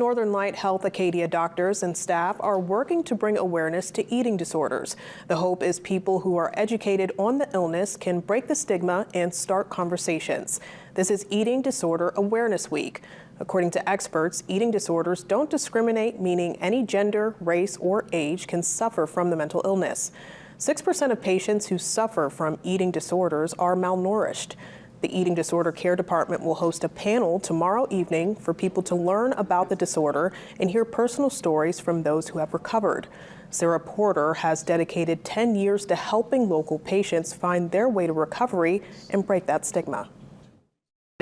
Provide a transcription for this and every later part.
Northern Light Health Acadia doctors and staff are working to bring awareness to eating disorders. The hope is people who are educated on the illness can break the stigma and start conversations. This is Eating Disorder Awareness Week. According to experts, eating disorders don't discriminate, meaning any gender, race, or age can suffer from the mental illness. 6% of patients who suffer from eating disorders are malnourished. The Eating Disorder Care Department will host a panel tomorrow evening for people to learn about the disorder and hear personal stories from those who have recovered. Sarah Porter has dedicated 10 years to helping local patients find their way to recovery and break that stigma.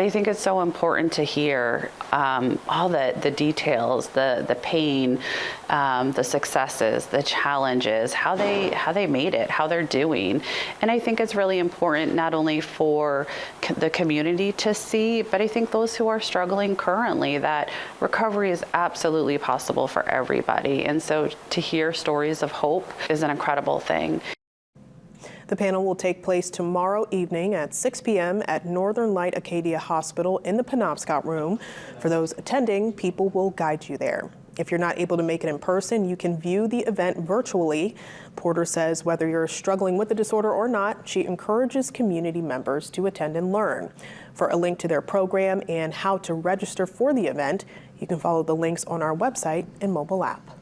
I think it's so important to hear all the details, the pain, the successes, the challenges, how they made it, how they're doing. And I think it's really important not only for the community to see, but I think those who are struggling currently, that recovery is absolutely possible for everybody. And so to hear stories of hope is an incredible thing. The panel will take place tomorrow evening at 6 p.m. at Northern Light Acadia Hospital in the Penobscot Room. For those attending, people will guide you there. If you're not able to make it in person, you can view the event virtually. Porter says whether you're struggling with the disorder or not, she encourages community members to attend and learn. For a link to their program and how to register for the event, you can follow the links on our website and mobile app.